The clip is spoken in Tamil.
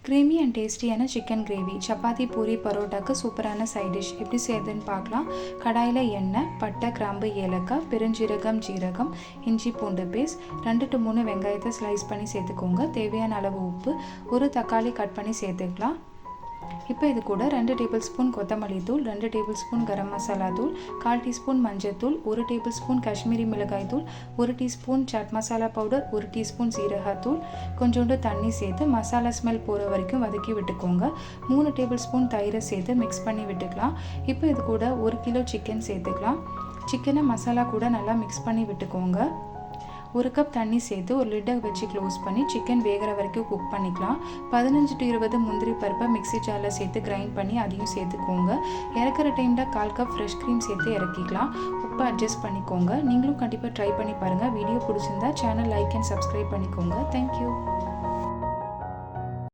க்ரீமி அண்ட் டேஸ்டியான சிக்கன் கிரேவி சப்பாத்தி பூரி பரோட்டாக்கு சூப்பரான சைட் டிஷ் எப்படி செய்யுதுன்னு பார்க்கலாம். கடாயில் எண்ணெய், பட்டை, கிராம்பு, ஏலக்காய், பெருஞ்சீரகம், ஜீரகம், இஞ்சி பூண்டு பேஸ்ட், 2 to 3 வெங்காயத்தை ஸ்லைஸ் பண்ணி சேர்த்துக்கோங்க. தேவையான அளவு உப்பு, ஒரு தக்காளி கட் பண்ணி சேர்த்துக்கலாம். இப்போ இது கூட 2 டேபிள் ஸ்பூன் கொத்தமல்லி தூள், 2 டேபிள் ஸ்பூன் கரம் மசாலா தூள், 1/4 டீஸ்பூன் மஞ்சள், 1 டேபிள் ஸ்பூன் காஷ்மீரி மிளகாய் தூள், 1 teaspoon chaat masala powder, 1 teaspoon சீரகத்தூள், கொஞ்சோண்டு தண்ணி சேர்த்து மசாலா ஸ்மெல் போகிற வரைக்கும் வதக்கி விட்டுக்கோங்க. 3 டேபிள் ஸ்பூன் தயிரை சேர்த்து மிக்ஸ் பண்ணி விட்டுக்கலாம். இப்போ இது கூட 1 கிலோ சிக்கன் சேர்த்துக்கலாம். சிக்கனை மசாலா கூட நல்லா மிக்ஸ் பண்ணி விட்டுக்கோங்க. 1 கப் தண்ணி சேர்த்து ஒரு லிட்டை வச்சு க்ளோஸ் பண்ணி சிக்கன் வேகிற வரைக்கும் குக் பண்ணிக்கலாம். 15 to 20 முந்திரி பருப்பை மிக்ஸி ஜாரில் சேர்த்து கிரைண்ட் பண்ணி அதையும் சேர்த்துக்கோங்க. இறக்குற டைமில் 1/4 கப் ஃப்ரெஷ் க்ரீம் சேர்த்து இறக்கிக்கலாம். உப்பு அட்ஜஸ்ட் பண்ணிக்கோங்க. நீங்களும் கண்டிப்பாக ட்ரை பண்ணி பாருங்கள். வீடியோ பிடிச்சிருந்தா சேனல் லைக் அண்ட் சப்ஸ்கிரைப் பண்ணிக்கோங்க. தேங்க்யூ.